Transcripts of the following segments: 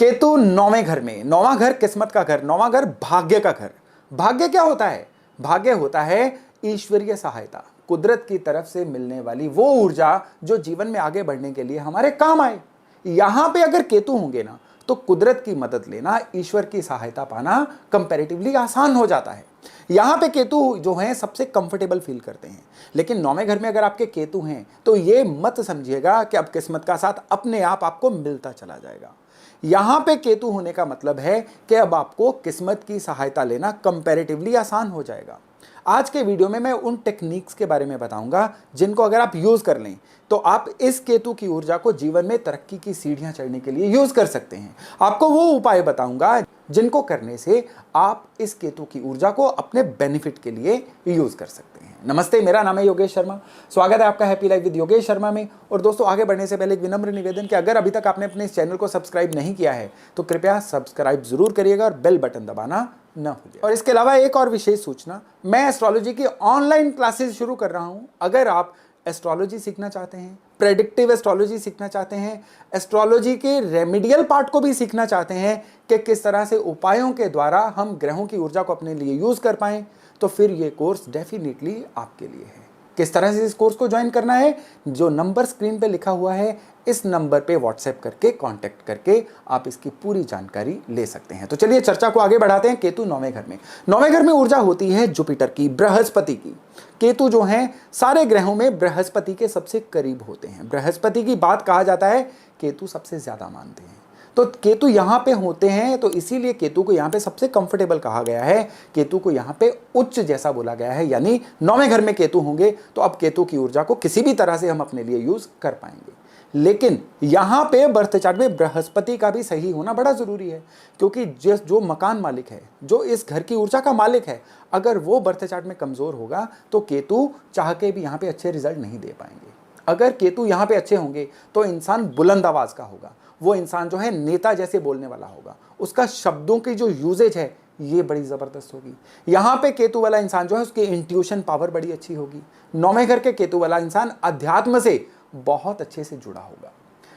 केतु नौवें घर में। नौवां घर किस्मत का घर, नौवां घर भाग्य का घर। भाग्य क्या होता है? भाग्य होता है ईश्वरीय सहायता, कुदरत की तरफ से मिलने वाली वो ऊर्जा जो जीवन में आगे बढ़ने के लिए हमारे काम आए। यहां पे अगर केतु होंगे ना तो कुदरत की मदद लेना, ईश्वर की सहायता पाना कंपैरेटिवली आसान हो जाता है। यहां पे केतु जो हैं सबसे कंफर्टेबल फील करते हैं। लेकिन नौवें घर में अगर आपके केतु हैं तो ये मत समझिएगा कि अब किस्मत का साथ अपने आप आपको मिलता चला जाएगा। यहां पे केतु होने का मतलब है कि अब आपको किस्मत की सहायता लेना कंपैरेटिवली आसान हो जाएगा। आज के वीडियो में मैं उन टेक्निक्स के बारे में बताऊंगा जिनको अगर आप यूज कर लें तो आप इस केतु की ऊर्जा को जीवन में तरक्की की सीढ़ियां चढ़ने के लिए यूज कर सकते हैं। आपको वो उपाय बताऊंगा जिनको करने से आप इस केतु की ऊर्जा को अपने बेनिफिट के लिए यूज कर सकते हैं। नमस्ते, मेरा नाम है योगेश शर्मा। स्वागत है आपका happy life with Yogesh Sharma में। और दोस्तों, आगे बढ़ने से पहले एक विनम्र निवेदन कि अगर अभी तक आपने अपने इस चैनल को सब्सक्राइब नहीं किया है तो कृपया सब्सक्राइब जरूर करिएगा और बेल बटन दबाना न भूलिए। और इसके अलावा एक और विशेष सूचना, मैं एस्ट्रोलॉजी की ऑनलाइन क्लासेस शुरू कर रहा हूं। अगर आप एस्ट्रोलॉजी सीखना चाहते हैं, प्रेडिक्टिव एस्ट्रोलॉजी सीखना चाहते हैं, एस्ट्रोलॉजी के रेमेडियल पार्ट को भी सीखना चाहते हैं कि किस तरह से उपायों के द्वारा हम ग्रहों की ऊर्जा को अपने लिए यूज कर पाएं, तो फिर ये कोर्स डेफिनेटली आपके लिए है। किस तरह से इस कोर्स को ज्वाइन करना है, जो नंबर स्क्रीन पे लिखा हुआ है इस नंबर पे व्हाट्सएप करके कांटेक्ट करके आप इसकी पूरी जानकारी ले सकते हैं। तो चलिए चर्चा को आगे बढ़ाते हैं। केतु नौवें घर में। नौवें घर में ऊर्जा होती है जुपिटर की, बृहस्पति की। केतु जो हैं सारे ग्रहों में बृहस्पति के सबसे करीब होते हैं। बृहस्पति की बात कहा जाता है, केतु सबसे ज्यादा मानते हैं। तो केतु यहाँ पे होते हैं तो इसीलिए केतु को यहाँ पे सबसे कंफर्टेबल कहा गया है। केतु को यहाँ पे उच्च जैसा बोला गया है, यानी नौवें घर में केतु होंगे तो अब केतु की ऊर्जा को किसी भी तरह से हम अपने लिए यूज कर पाएंगे। लेकिन यहाँ पे बर्थ चार्ट में बृहस्पति का भी सही होना बड़ा जरूरी है, क्योंकि जो मकान मालिक है, जो इस घर की ऊर्जा का मालिक है, अगर वो बर्थ चार्ट में कमजोर होगा तो केतु चाह के भी यहाँ पे अच्छे रिजल्ट नहीं दे पाएंगे। अगर केतु यहाँ पे अच्छे होंगे तो इंसान बुलंद आवाज का होगा, वो इंसान जो है नेता जैसे बोलने वाला होगा, उसका शब्दों की जो यूजेज है ये बड़ी जबरदस्त होगी। यहाँ पे केतु वाला इंसान जो है उसकी इंट्यूशन पावर बड़ी अच्छी होगी। नौवें घर के केतु वाला इंसान अध्यात्म से बहुत अच्छे से जुड़ा होगा।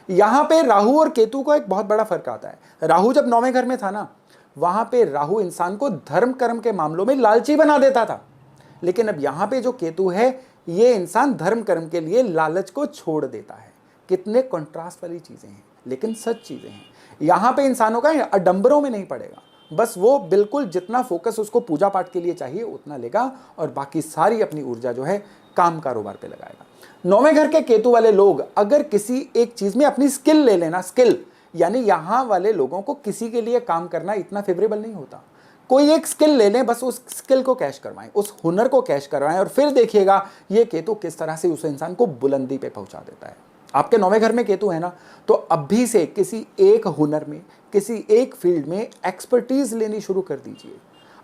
यहाँ पे राहु और केतु को एक बहुत बड़ा फर्क आता है। राहु जब नौवें घर में था ना, वहां पे राहु इंसान को धर्म कर्म के मामलों में लालची बना देता था। लेकिन अब यहाँ पे जो केतु है ये इंसान धर्म कर्म के लिए लालच को छोड़ देता है। कितने कंट्रास्ट वाली चीजें हैं, लेकिन सच चीजें हैं। यहाँ पे इंसानों का अडंबरों में नहीं पड़ेगा, बस वो बिल्कुल जितना फोकस उसको पूजा पाठ के लिए चाहिए उतना लेगा और बाकी सारी अपनी ऊर्जा जो है काम कारोबार पे लगाएगा। नौवें घर के केतु वाले लोग अगर किसी एक चीज में अपनी स्किल ले लेना, स्किल यानी यहां वाले लोगों को किसी के लिए काम करना इतना फेवरेबल नहीं होता। कोई एक स्किल ले लें, बस उस स्किल को कैश करवाएं, उस हुनर को कैश करवाएं और फिर देखिएगा ये केतु किस तरह से उस इंसान को बुलंदी पे पहुंचा देता है। आपके नौवें घर में केतु है ना, तो अभी से किसी एक हुनर में, किसी एक फील्ड में एक्सपर्टीज लेनी शुरू कर दीजिए।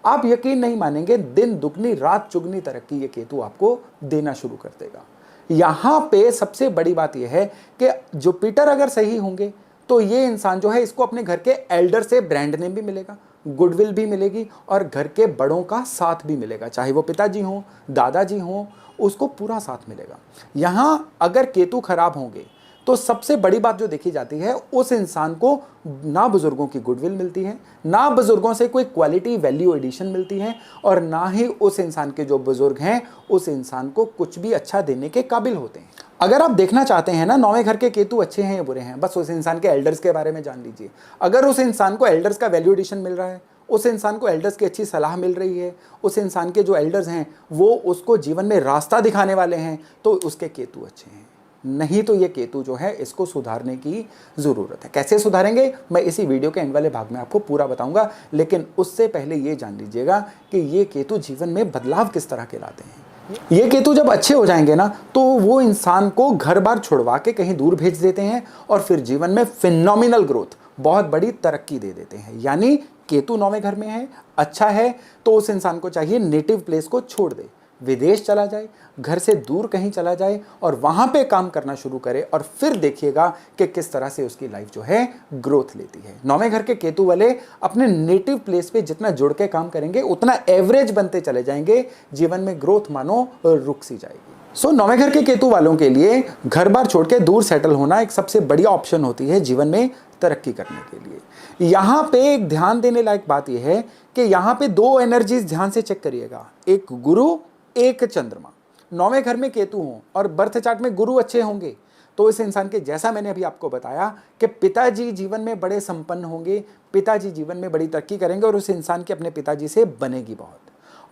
आप यकीन नहीं मानेंगे, दिन दुगनी रात चुगनी तरक्की ये केतु आपको देना शुरू कर देगा। यहां पे सबसे बड़ी बात यह है कि जुपिटर अगर सही होंगे तो ये इंसान जो है इसको अपने घर के एल्डर से ब्रांड नेम भी मिलेगा, गुडविल भी मिलेगी और घर के बड़ों का साथ भी मिलेगा, चाहे वो पिताजी हों, दादाजी हों, उसको पूरा साथ मिलेगा। यहां अगर केतु खराब होंगे तो सबसे बड़ी बात जो देखी जाती है, उस इंसान को ना बुजुर्गों की गुडविल मिलती है, ना बुजुर्गों से कोई क्वालिटी वैल्यू एडिशन मिलती है और ना ही उस इंसान के जो बुजुर्ग हैं उस इंसान को कुछ भी अच्छा देने के काबिल होते हैं। अगर आप देखना चाहते हैं ना नौवें घर के केतु अच्छे हैं या बुरे हैं, बस उस इंसान के एल्डर्स के बारे में जान लीजिए। अगर उस इंसान को एल्डर्स का वैल्यू एडिशन मिल रहा है, उस इंसान को एल्डर्स की अच्छी सलाह मिल रही है, उस इंसान के जो एल्डर्स हैं वो उसको जीवन में रास्ता दिखाने वाले हैं, तो उसके केतु अच्छे हैं। नहीं तो ये केतु जो है इसको सुधारने की जरूरत है। कैसे सुधारेंगे मैं इसी वीडियो के एंड वाले भाग में आपको पूरा बताऊंगा, लेकिन उससे पहले ये जान लीजिएगा कि ये केतु जीवन में बदलाव किस तरह के लाते हैं। ये केतु जब अच्छे हो जाएंगे ना तो वो इंसान को घर बार छुड़वा के कहीं दूर भेज देते हैं और फिर जीवन में फिनोमिनल ग्रोथ, बहुत बड़ी तरक्की दे देते हैं। यानी केतु नौवें घर में है, अच्छा है, तो उस इंसान को चाहिए नेटिव प्लेस को छोड़ दे, विदेश चला जाए, घर से दूर कहीं चला जाए और वहाँ पे काम करना शुरू करे और फिर देखिएगा कि किस तरह से उसकी लाइफ जो है ग्रोथ लेती है। 9वें घर के केतु वाले अपने नेटिव प्लेस पे जितना जुड़ के काम करेंगे उतना एवरेज बनते चले जाएंगे, जीवन में ग्रोथ मानो रुक सी जाएगी। 9वें घर के केतु वालों के लिए घर बार छोड़ के दूर सेटल होना एक सबसे बढ़िया ऑप्शन होती है जीवन में तरक्की करने के लिए। यहाँ पे एक ध्यान देने लायक बात यह है कि यहाँ पे 2 एनर्जीज ध्यान से चेक करिएगा, एक गुरु एक चंद्रमा। 9वें घर में केतु हों और बर्थ चार्ट में गुरु अच्छे होंगे तो इस इंसान के, जैसा मैंने अभी आपको बताया कि पिताजी जीवन में बड़े संपन्न होंगे, पिताजी जीवन में बड़ी तरक्की करेंगे और उस इंसान की अपने पिताजी से बनेगी बहुत।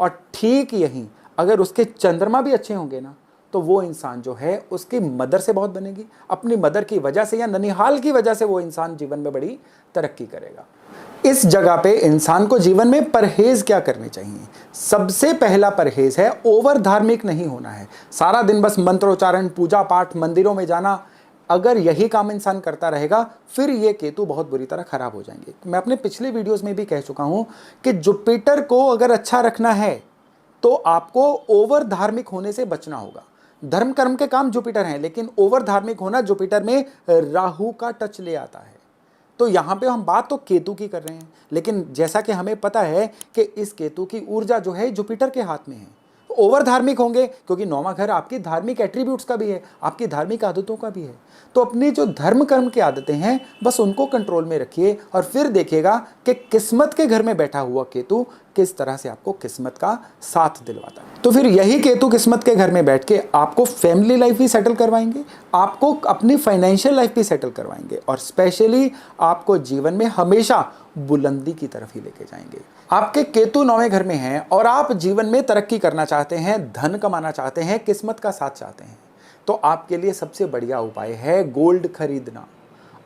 और ठीक यही अगर उसके चंद्रमा भी अच्छे होंगे ना तो वो इंसान जो है उसकी मदर से बहुत बनेगी, अपनी मदर की वजह से या ननिहाल की वजह से वो इंसान जीवन में बड़ी तरक्की करेगा। इस जगह पे इंसान को जीवन में परहेज क्या करने चाहिए? सबसे पहला परहेज है ओवर धार्मिक नहीं होना है। सारा दिन बस मंत्रोच्चारण, पूजा पाठ, मंदिरों में जाना, अगर यही काम इंसान करता रहेगा फिर ये केतु बहुत बुरी तरह खराब हो जाएंगे। मैं अपने पिछले वीडियोस में भी कह चुका हूं कि जुपिटर को अगर अच्छा रखना है तो आपको ओवर धार्मिक होने से बचना होगा। धर्म कर्म के काम जुपिटर हैं, लेकिन ओवर धार्मिक होना जुपिटर में राहु का टच ले आता है। तो यहाँ पे हम बात तो केतु की कर रहे हैं, लेकिन जैसा कि हमें पता है कि इस केतु की ऊर्जा जो है जुपिटर के हाथ में है। ओवर धार्मिक होंगे क्योंकि 9वां घर आपकी धार्मिक एट्रीब्यूट्स का भी है, आपकी धार्मिक आदतों का भी है। तो अपनी जो धर्म कर्म की आदतें हैं बस उनको कंट्रोल में रखिए और फिर देखिएगा कि किस्मत के घर में बैठा हुआ केतु किस तरह से आपको किस्मत का साथ दिलवाता है। तो फिर यही केतु किस्मत के घर में बैठ के आपको फैमिली लाइफ भी सेटल करवाएंगे, आपको अपनी फाइनेंशियल लाइफ भी सेटल करवाएंगे और स्पेशली आपको जीवन में हमेशा बुलंदी की तरफ ही लेके जाएंगे। आपके केतु 9वें घर में हैं और आप जीवन में तरक्की करना चाहते हैं, धन कमाना चाहते हैं, किस्मत का साथ चाहते हैं, तो आपके लिए सबसे बढ़िया उपाय है गोल्ड खरीदना।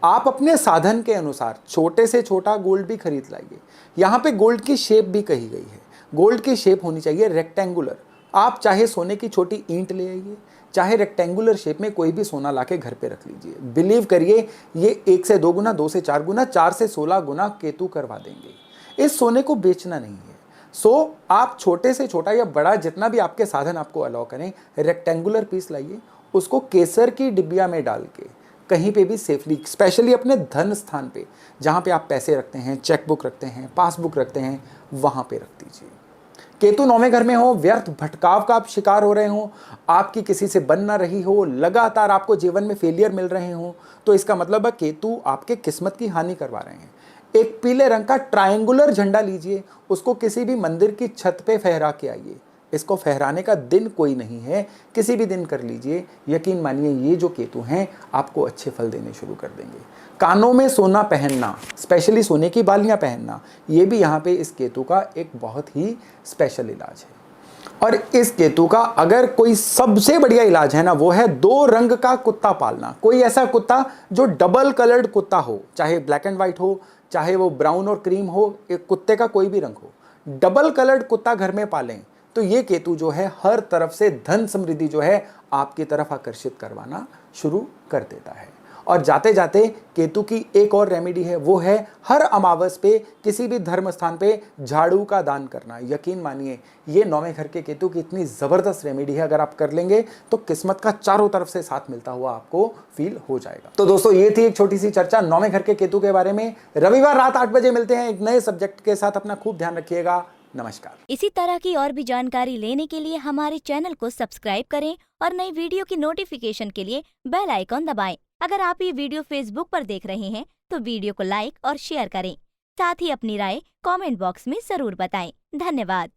आप अपने साधन के अनुसार छोटे से छोटा गोल्ड भी खरीद लाइए। यहाँ पे गोल्ड की शेप भी कही गई है। गोल्ड की शेप होनी चाहिए रेक्टेंगुलर। आप चाहे सोने की छोटी ईंट ले आइए, चाहे रेक्टेंगुलर शेप में कोई भी सोना लाके घर पे रख लीजिए। बिलीव करिए ये 1 से 2 गुना, 2 से 4 गुना, 4 से 16 गुना केतु करवा देंगे। इस सोने को बेचना नहीं है। आप छोटे से छोटा या बड़ा जितना भी आपके साधन आपको अलाउ करें, रेक्टेंगुलर पीस लाइए, उसको केसर की डिबिया में डाल के कहीं पे भी सेफली, स्पेशली अपने धन स्थान पे जहाँ पे आप पैसे रखते हैं, चेकबुक रखते हैं, पासबुक रखते हैं, वहाँ पे रख दीजिए। केतु 9वें घर में हो, व्यर्थ भटकाव का आप शिकार हो रहे हो, आपकी किसी से बन ना रही हो, लगातार आपको जीवन में फेलियर मिल रहे हो, तो इसका मतलब है केतु आपके किस्मत की हानि करवा रहे हैं। एक पीले रंग का ट्रायंगुलर झंडा लीजिए, उसको किसी भी मंदिर की छत पे फहरा के आइए। इसको फहराने का दिन कोई नहीं है, किसी भी दिन कर लीजिए। यकीन मानिए ये जो केतु हैं आपको अच्छे फल देने शुरू कर देंगे। कानों में सोना पहनना, स्पेशली सोने की बालियां पहनना, ये भी यहाँ पे इस केतु का एक बहुत ही स्पेशल इलाज है। और इस केतु का अगर कोई सबसे बढ़िया इलाज है ना, वो है 2 रंग का कुत्ता पालना। कोई ऐसा कुत्ता जो डबल कलर्ड कुत्ता हो, चाहे ब्लैक एंड व्हाइट हो, चाहे वो ब्राउन और क्रीम हो, एक कुत्ते का कोई भी रंग हो, डबल कलर्ड कुत्ता घर में पालें तो ये केतु जो है हर तरफ से धन समृद्धि जो है आपकी तरफ आकर्षित करवाना शुरू कर देता है। और जाते जाते केतु की एक और रेमेडी है, वो है हर अमावस पे किसी भी धर्म स्थान पे झाड़ू का दान करना। यकीन मानिए ये 9वें घर के केतु की इतनी ज़बरदस्त रेमेडी है, अगर आप कर लेंगे तो किस्मत का चारों तरफ से साथ मिलता हुआ आपको फील हो जाएगा। तो दोस्तों ये थी एक छोटी सी चर्चा 9वें घर के केतु के बारे में। रविवार रात 8 बजे मिलते हैं एक नए सब्जेक्ट के साथ। अपना खूब ध्यान रखिएगा। नमस्कार। इसी तरह की और भी जानकारी लेने के लिए हमारे चैनल को सब्सक्राइब करें और नई वीडियो की नोटिफिकेशन के लिए बेल आइकॉन दबाएं। अगर आप ये वीडियो फेसबुक पर देख रहे हैं तो वीडियो को लाइक और शेयर करें। साथ ही अपनी राय कमेंट बॉक्स में जरूर बताएं। धन्यवाद।